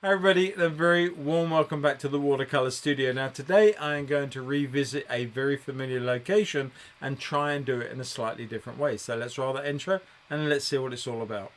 Hi everybody, and a very warm welcome back to the Watercolour studio. Now today I am going to revisit a very familiar location and try and do it in a slightly different way. So let's roll that intro and let's see what it's all about.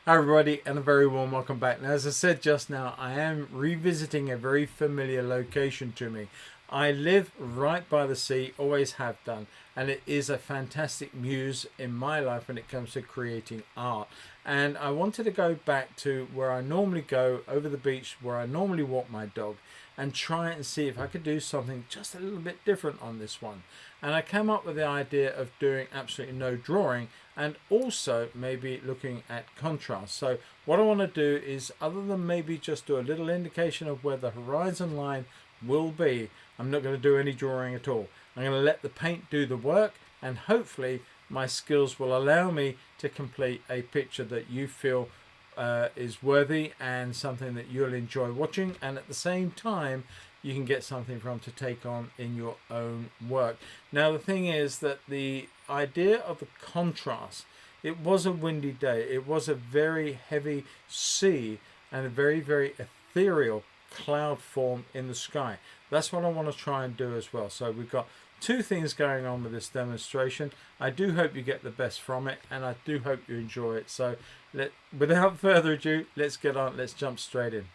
Hi everybody, and a very warm welcome back. Now, as I said just now, I am revisiting a very familiar location to me. I live right by the sea, always have done, and it is a fantastic muse in my life when it comes to creating art. And I wanted to go back to where I normally go, over the beach, where I normally walk my dog, and try and see if I could do something just a little bit different on this one. And I came up with the idea of doing absolutely no drawing and also maybe looking at contrast. So what I want to do is, other than maybe just do a little indication of where the horizon line will be, I'm not going to do any drawing at all. I'm going to let the paint do the work, and hopefully my skills will allow me to complete a picture that you feel is worthy and something that you'll enjoy watching, and at the same time you can get something from to take on in your own work. Now the thing is that the idea of the contrast, it was a windy day, it was a very heavy sea and a very ethereal cloud form in the sky. That's what I want to try and do as well. So we've got two things going on with this demonstration. I do hope you get the best from it, and I do hope you enjoy it. So without further ado, let's get on, let's jump straight in.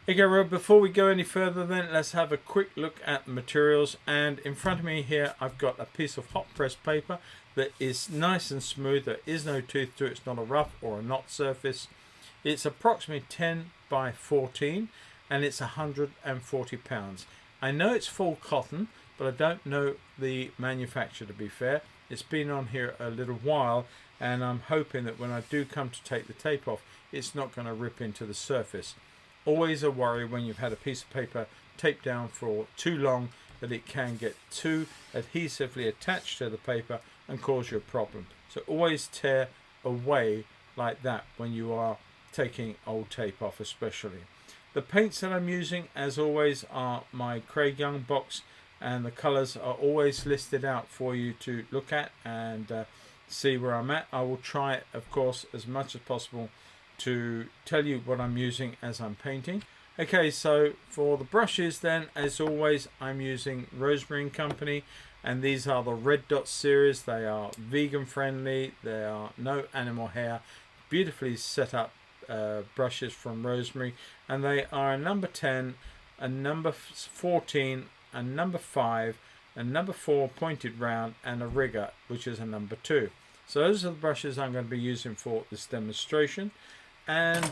Okay, Rob, before we go any further then, let's have a quick look at the materials. And in front of me here, I've got a piece of hot press paper that is nice and smooth. There is no tooth to it. It's not a rough or a knot surface. It's approximately 10 by 14 and it's 140 pounds. I know it's full cotton, but I don't know the manufacturer, to be fair. It's been on here a little while, and I'm hoping that when I do come to take the tape off, it's not going to rip into the surface. Always a worry when you've had a piece of paper taped down for too long, that it can get too adhesively attached to the paper and cause you a problem. So always tear away like that when you are taking old tape off especially. The paints that I'm using, as always, are my Craig Young box, and the colours are always listed out for you to look at and see where I'm at. I will try, of course, as much as possible to tell you what I'm using as I'm painting. Okay, so for the brushes then, as always, I'm using Rosemary & Company, and these are the Red Dot series. They are vegan friendly, they are no animal hair, beautifully set up brushes from Rosemary, and they are a number 10, a number 14, a number 5, a number 4 pointed round, and a rigger, which is a number 2. So those are the brushes I'm going to be using for this demonstration. And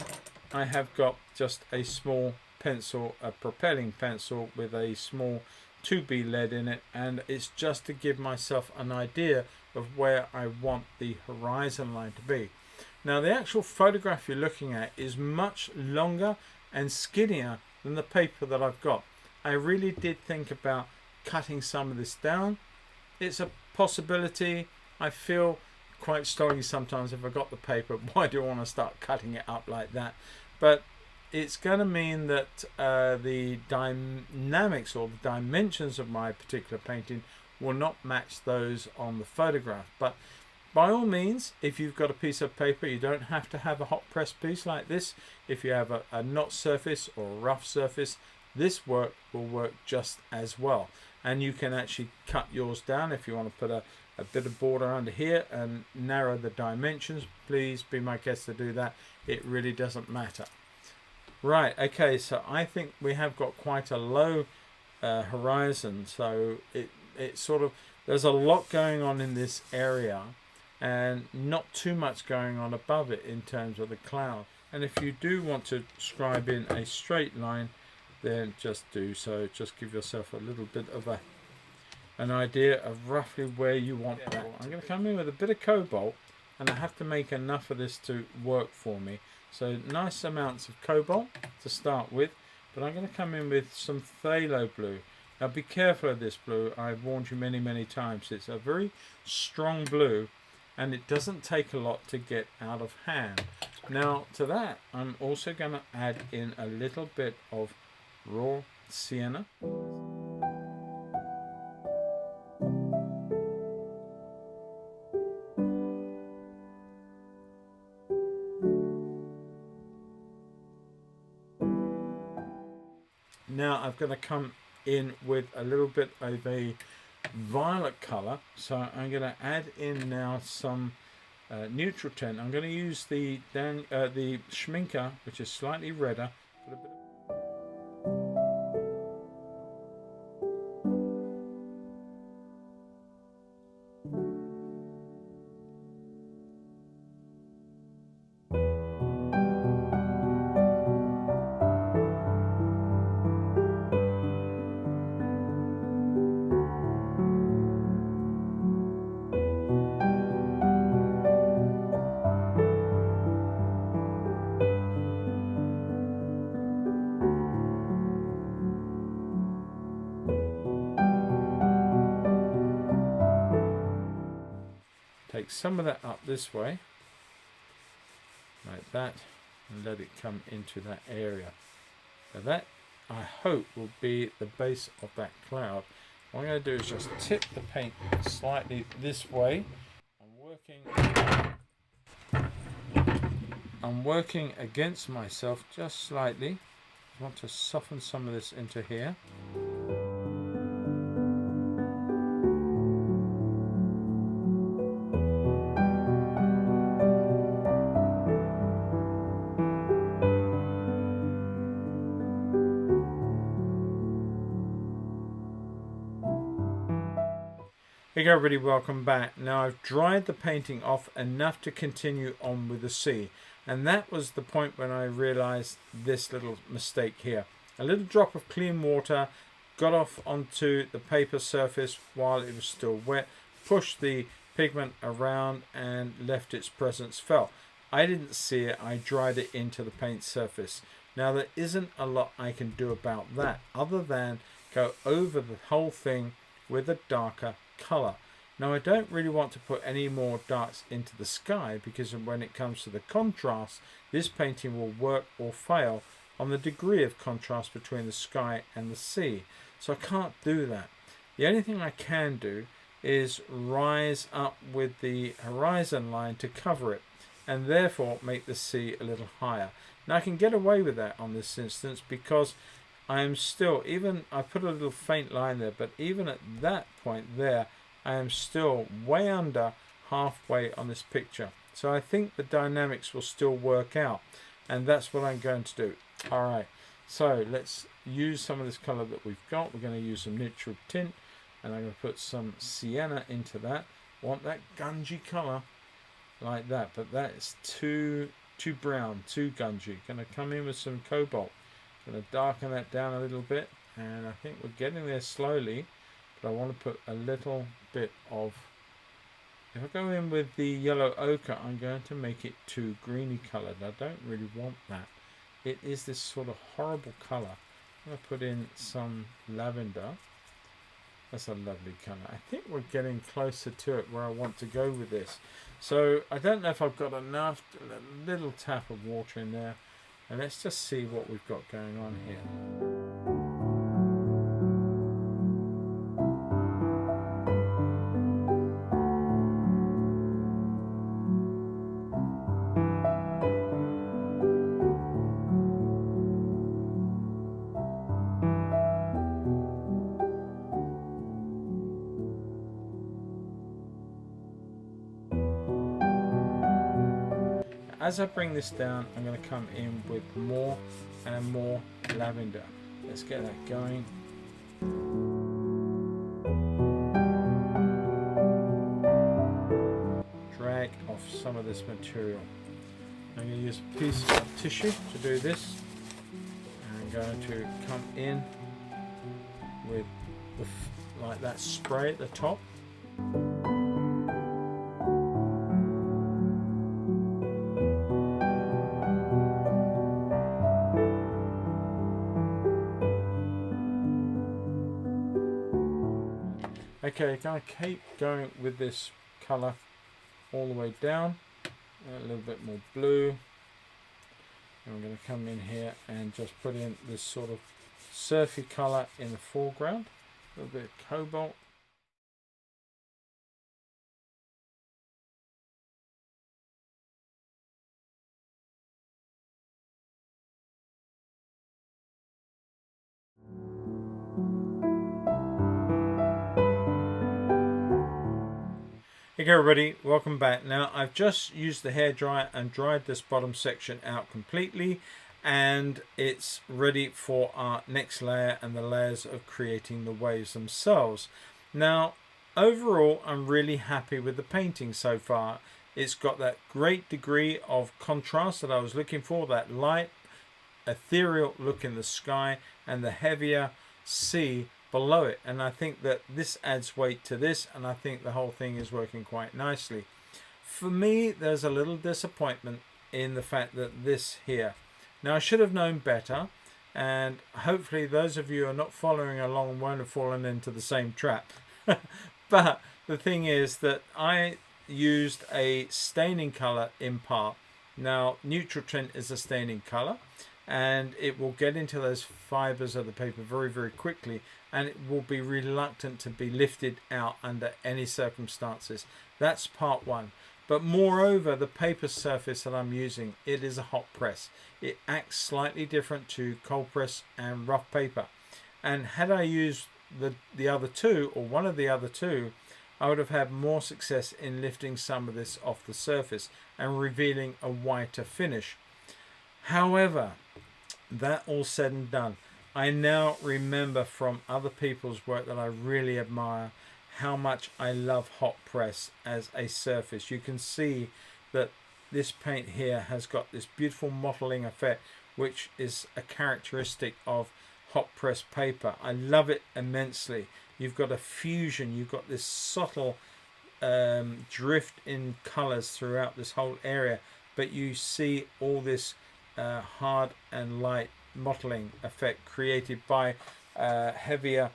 I have got just a small pencil, a propelling pencil with a small 2B lead in it, and it's just to give myself an idea of where I want the horizon line to be. Now the actual photograph you're looking at is much longer and skinnier than the paper that I've got. I really did think about cutting some of this down. It's a possibility. I feel quite strongly sometimes, if I got the paper, why do I want to start cutting it up like that? But it's going to mean that the dynamics or the dimensions of my particular painting will not match those on the photograph. But by all means, if you've got a piece of paper, you don't have to have a hot press piece like this. If you have a knot surface or a rough surface, this work will work just as well. And you can actually cut yours down if you want to put a bit of border under here and narrow the dimensions. Please be my guest to do that. It really doesn't matter. Right, okay, so I think we have got quite a low horizon. So it sort of, there's a lot going on in this area and not too much going on above it in terms of the cloud. And if you do want to scribe in a straight line, then just do so. Just give yourself a little bit of an idea of roughly where you want that. I'm going to come in with a bit of cobalt, and I have to make enough of this to work for me. So nice amounts of cobalt to start with, but I'm going to come in with some phthalo blue. Now be careful of this blue. I've warned you many times. It's a very strong blue, and it doesn't take a lot to get out of hand. Now to that, I'm also going to add in a little bit of raw sienna. Now I'm going to come in with a little bit of a violet color, so I'm going to add in now some neutral tint. I'm going to use the Schminker, which is slightly redder. Put a bit of take some of that up this way, like that, and let it come into that area. Now that, I hope, will be the base of that cloud. What I'm going to do is just tip the paint slightly this way. I'm working against myself just slightly. I want to soften some of this into here. Hey everybody, welcome back. Now I've dried the painting off enough to continue on with the sea, and that was the point when I realized this little mistake here. A little drop of clean water got off onto the paper surface while it was still wet, pushed the pigment around and left its presence felt. I didn't see it, I dried it into the paint surface. Now there isn't a lot I can do about that other than go over the whole thing with a darker color. Now I don't really want to put any more darks into the sky, because when it comes to the contrast, this painting will work or fail on the degree of contrast between the sky and the sea. So I can't do that. The only thing I can do is rise up with the horizon line to cover it, and therefore make the sea a little higher. Now I can get away with that on this instance because I am still, even I put a little faint line there, but even at that point there, I am still way under halfway on this picture. So I think the dynamics will still work out, and that's what I'm going to do. All right, so let's use some of this color that we've got. We're going to use some neutral tint, and I'm going to put some sienna into that. Want that gungy color like that, but that is too brown, too gungy. Going to come in with some cobalt. Going to darken that down a little bit, and I think we're getting there slowly, but I want to put a little bit of, if I go in with the yellow ochre, I'm going to make it too greeny coloured. I don't really want that. It is this sort of horrible colour. I'm going to put in some lavender. That's a lovely colour. I think we're getting closer to it where I want to go with this. So I don't know if I've got enough, a little tap of water in there. And let's just see what we've got going on here. As I bring this down, I'm going to come in with more and more lavender. Let's get that going. Drag off some of this material. I'm going to use a piece of tissue to do this. I'm going to come in with like that spray at the top. Okay, going to keep going with this colour all the way down. A little bit more blue. And I'm going to come in here and just put in this sort of surfy colour in the foreground, a little bit of cobalt. Hey everybody, welcome back. Now I've just used the hairdryer and dried this bottom section out completely, and it's ready for our next layer and the layers of creating the waves themselves. Now overall I'm really happy with the painting so far. It's got that great degree of contrast that I was looking for, that light ethereal look in the sky and the heavier sea below it, and I think that this adds weight to this, and I think the whole thing is working quite nicely. For me, there's a little disappointment in the fact that this here, now I should have known better, and hopefully those of you who are not following along won't have fallen into the same trap. But the thing is that I used a staining color in part. Now neutral tint is a staining color, and it will get into those fibers of the paper very quickly, and it will be reluctant to be lifted out under any circumstances. That's part one. But moreover, the paper surface that I'm using, it is a hot press. It acts slightly different to cold press and rough paper. And had I used the other two, or one of the other two, I would have had more success in lifting some of this off the surface and revealing a whiter finish. However, that all said and done, I now remember from other people's work that I really admire how much I love hot press as a surface. You can see that this paint here has got this beautiful mottling effect, which is a characteristic of hot press paper. I love it immensely. You've got a fusion, you've got this subtle drift in colors throughout this whole area, but you see all this hard and light mottling effect created by heavier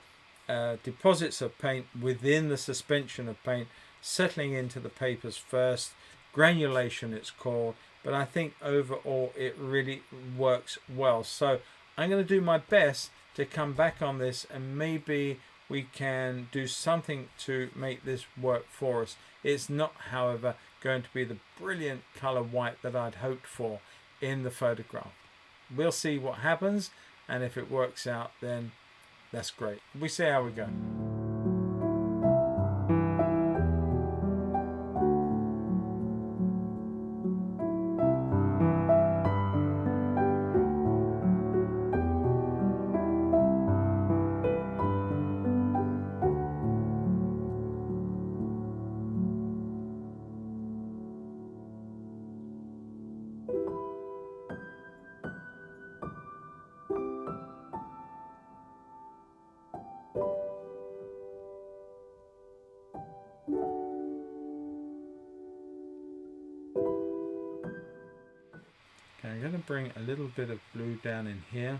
deposits of paint within the suspension of paint settling into the papers first. Granulation it's called, but I think overall it really works well. So I'm going to do my best to come back on this, and maybe we can do something to make this work for us. It's not, however, going to be the brilliant color white that I'd hoped for in the photograph. We'll see what happens, and if it works out, then that's great. We see how we go. Okay, I'm going to bring a little bit of blue down in here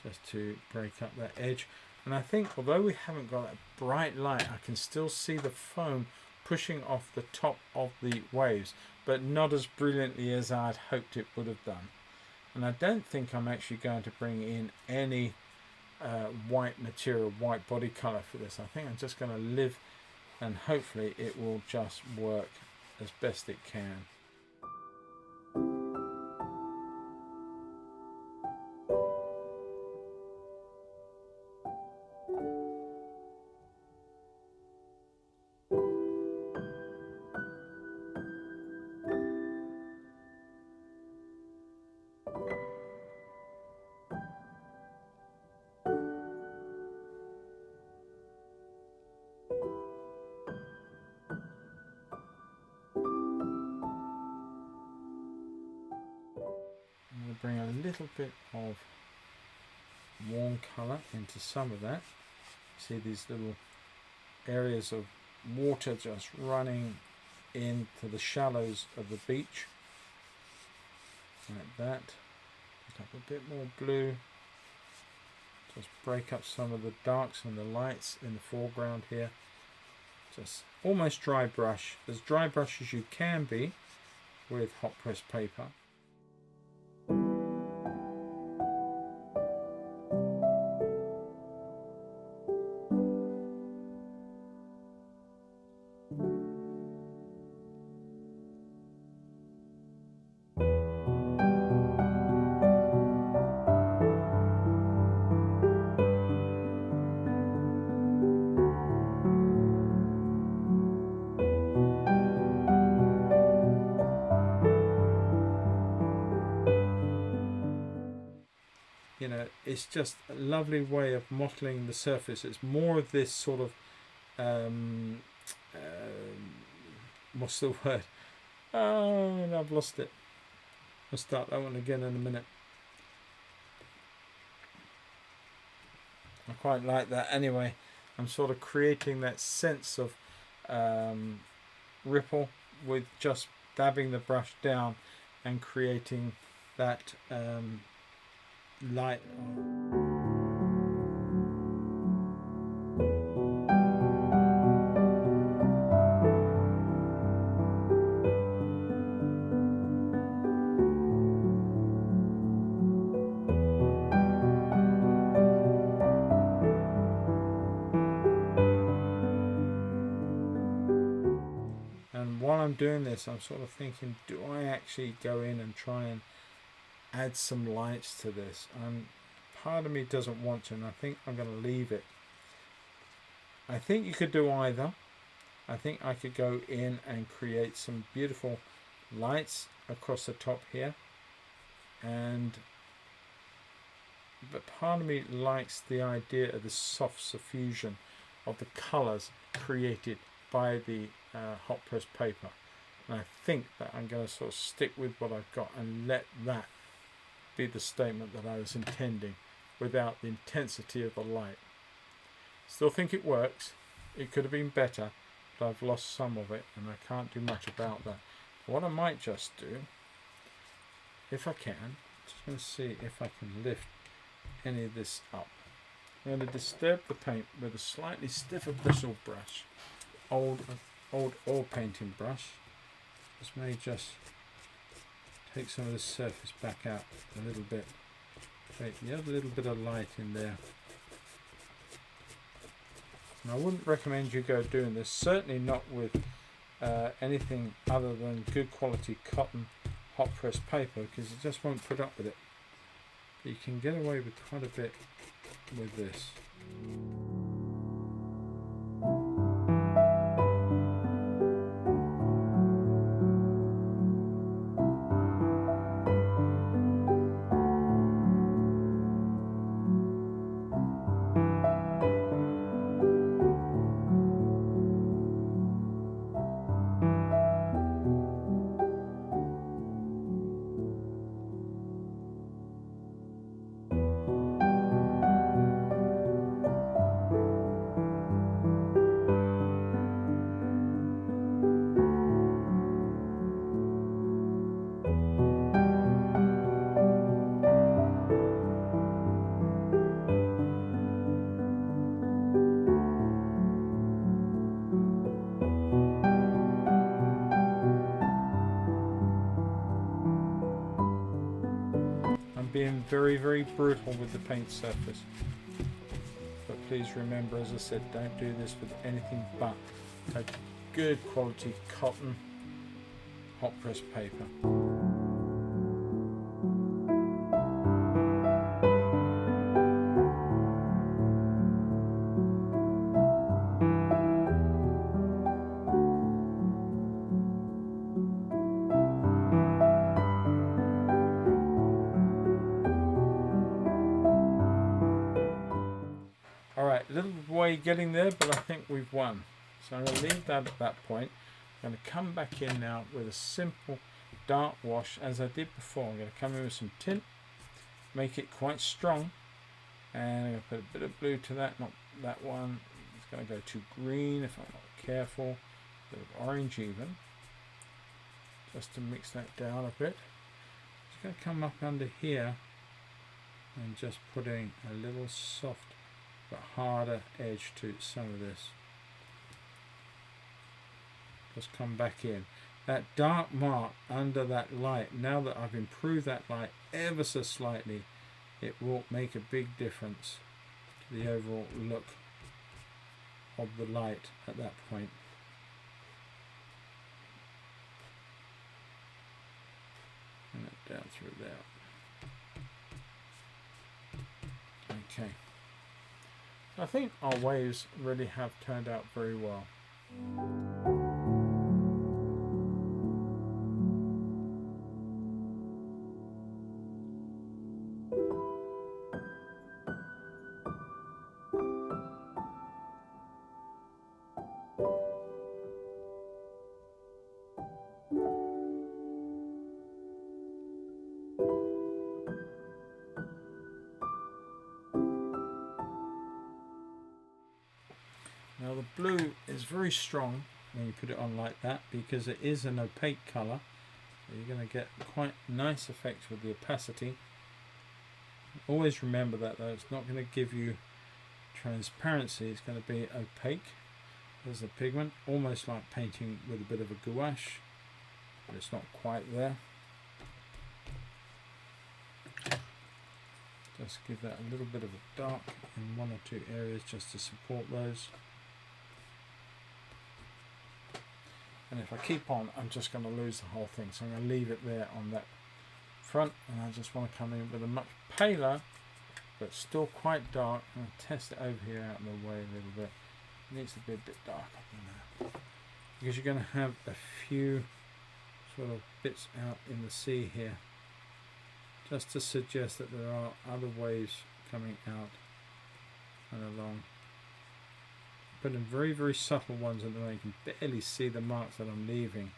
just to break up that edge. And I think although we haven't got that bright light, I can still see the foam pushing off the top of the waves, but not as brilliantly as I'd hoped it would have done. And I don't think I'm actually going to bring in any white material, white body color for this. I think I'm just going to live, and hopefully it will just work as best it can. Bring a little bit of warm colour into some of that. See these little areas of water just running into the shallows of the beach, like that. Pick up a bit more blue, just break up some of the darks and the lights in the foreground here. Just almost dry brush, as dry brush as you can be with hot press paper. you know, it's just a lovely way of mottling the surface. It's more of this sort of what's the word? Oh, I've lost it. I'll start that one again in a minute. I quite like that anyway. I'm sort of creating that sense of ripple with just dabbing the brush down and creating that light. And while I'm doing this, I'm sort of thinking, do I actually go in and try and add some lights to this? And part of me doesn't want to, and I think I'm going to leave it. I think you could do either. I think I could go in and create some beautiful lights across the top here, but part of me likes the idea of the soft suffusion of the colours created by the hot press paper, and I think that I'm going to sort of stick with what I've got and let that be the statement that I was intending without the intensity of the light. Still think it works. It could have been better, but I've lost some of it and I can't do much about that. What I might just do, if I can, just going to see if I can lift any of this up. I'm going to disturb the paint with a slightly stiffer bristle brush, old oil painting brush. This may just take some of the surface back out a little bit. You have a little bit of light in there. And I wouldn't recommend you go doing this, certainly not with anything other than good quality cotton hot press paper, because it just won't put up with it. But you can get away with quite a bit with this. Being very, very brutal with the paint surface, but please remember, as I said, don't do this with anything but a good quality cotton hot press paper. Alright, a little way getting there, but I think we've won. So I'm going to leave that at that point. I'm going to come back in now with a simple dark wash, as I did before. I'm going to come in with some tint, make it quite strong, and I'm going to put a bit of blue to that, not that one. It's going to go too green if I'm not careful. A bit of orange even, just to mix that down a bit. Just going to come up under here and just putting a little soft but harder edge to some of this. Just come back in. That dark mark under that light, now that I've improved that light ever so slightly, it will make a big difference to the overall look of the light at that point. And it down through there. Okay. I think our waves really have turned out very well. Now the blue is very strong when you put it on like that because it is an opaque colour. You're going to get quite nice effects with the opacity. Always remember that though, it's not going to give you transparency, it's going to be opaque. There's the pigment, almost like painting with a bit of a gouache, but it's not quite there. Just give that a little bit of a dark in one or two areas just to support those. And if I keep on, I'm just going to lose the whole thing. So I'm going to leave it there on that front. And I just want to come in with a much paler, but still quite dark. I'm going to test it over here out of the way a little bit. It needs to be a bit darker than that. Because you're going to have a few sort of bits out in the sea here. Just to suggest that there are other waves coming out and along. Put in very, very subtle ones in the way you can barely see the marks that I'm leaving.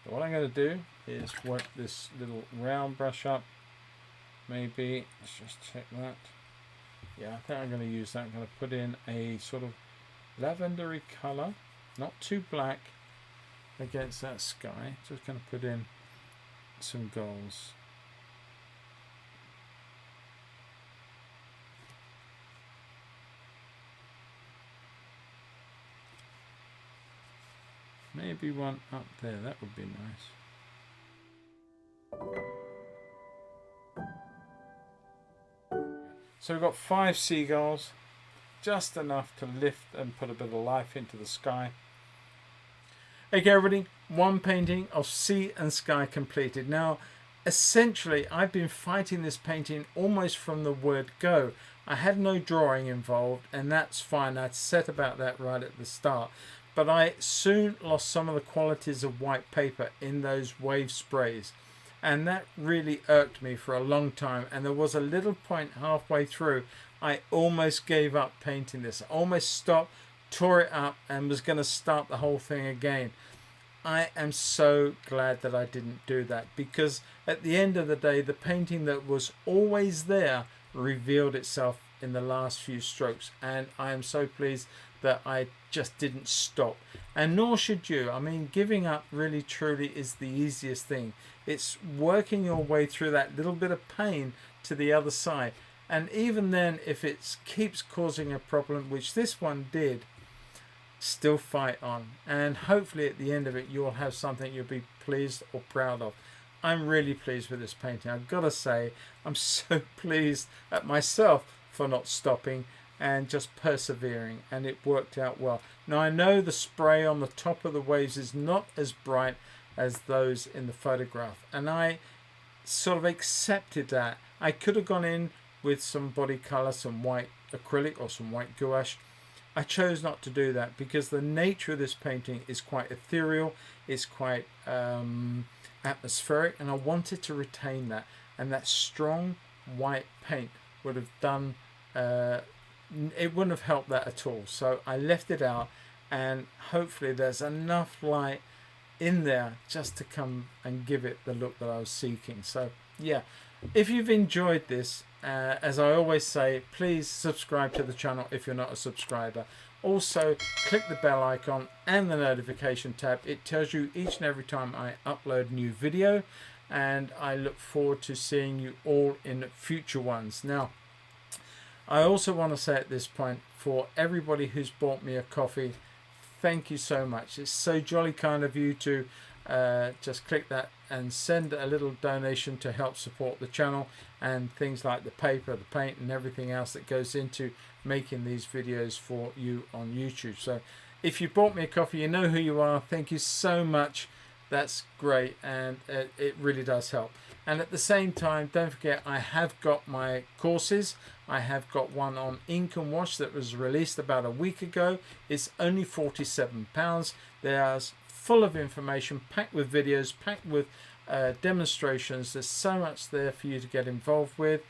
So what I'm going to do is work this little round brush up. Maybe, let's just check that. Yeah, I think I'm going to use that. I'm going to put in a sort of lavendery colour. Not too black against that sky. Just going to put in some golds. Maybe one up there, that would be nice. So we've got 5 seagulls, just enough to lift and put a bit of life into the sky. Okay everybody, one painting of sea and sky completed. Now essentially I've been fighting this painting almost from the word go. I had no drawing involved and that's fine. I'd set about that right at the start. But I soon lost some of the qualities of white paper in those wave sprays. And that really irked me for a long time. And there was a little point halfway through, I almost gave up painting this. I almost stopped, tore it up and was going to start the whole thing again. I am so glad that I didn't do that, because at the end of the day, the painting that was always there revealed itself in the last few strokes. And I am so pleased that I just didn't stop. And nor should you. I mean, giving up really truly is the easiest thing. It's working your way through that little bit of pain to the other side. And even then, if it keeps causing a problem, which this one did, still fight on. And hopefully at the end of it, you'll have something you'll be pleased or proud of. I'm really pleased with this painting. I've got to say, I'm so pleased at myself for not stopping and just persevering, and it worked out well. Now I know the spray on the top of the waves is not as bright as those in the photograph, and I sort of accepted that. I could have gone in with some body colour, some white acrylic or some white gouache. I chose not to do that because the nature of this painting is quite ethereal, it's quite atmospheric, and I wanted to retain that, and that strong white paint would have done it wouldn't have helped that at all. So I left it out, and hopefully there's enough light in there just to come and give it the look that I was seeking. So yeah, if you've enjoyed this, as I always say, please subscribe to the channel if you're not a subscriber. Also click the bell icon and the notification tab. It tells you each and every time I upload a new video, and I look forward to seeing you all in future ones. Now I also want to say at this point, for everybody who's bought me a coffee, thank you so much. It's so jolly kind of you to just click that and send a little donation to help support the channel and things like the paper, the paint and everything else that goes into making these videos for you on YouTube. So if you bought me a coffee, you know who you are. Thank you so much. That's great, and it really does help. And at the same time, don't forget, I have got my courses. I have got one on ink and wash that was released about a week ago. It's only £47. There's full of information, packed with videos, packed with demonstrations. There's so much there for you to get involved with.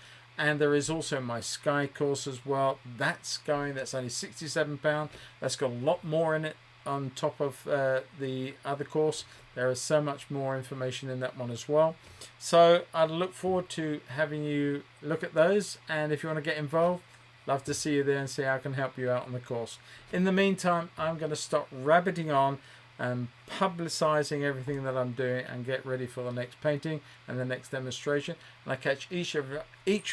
And there is also my Sky course as well. That's only £67. That's got a lot more in it on top of the other course. There is so much more information in that one as well. So I'd look forward to having you look at those. And if you want to get involved, love to see you there and see how I can help you out on the course. In the meantime, I'm going to stop rabbiting on and publicizing everything that I'm doing and get ready for the next painting and the next demonstration. And I catch each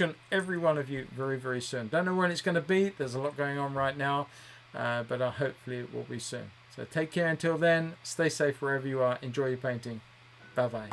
and every one of you very, very soon. Don't know when it's going to be. There's a lot going on right now, but hopefully it will be soon. So take care until then. Stay safe wherever you are. Enjoy your painting. Bye-bye.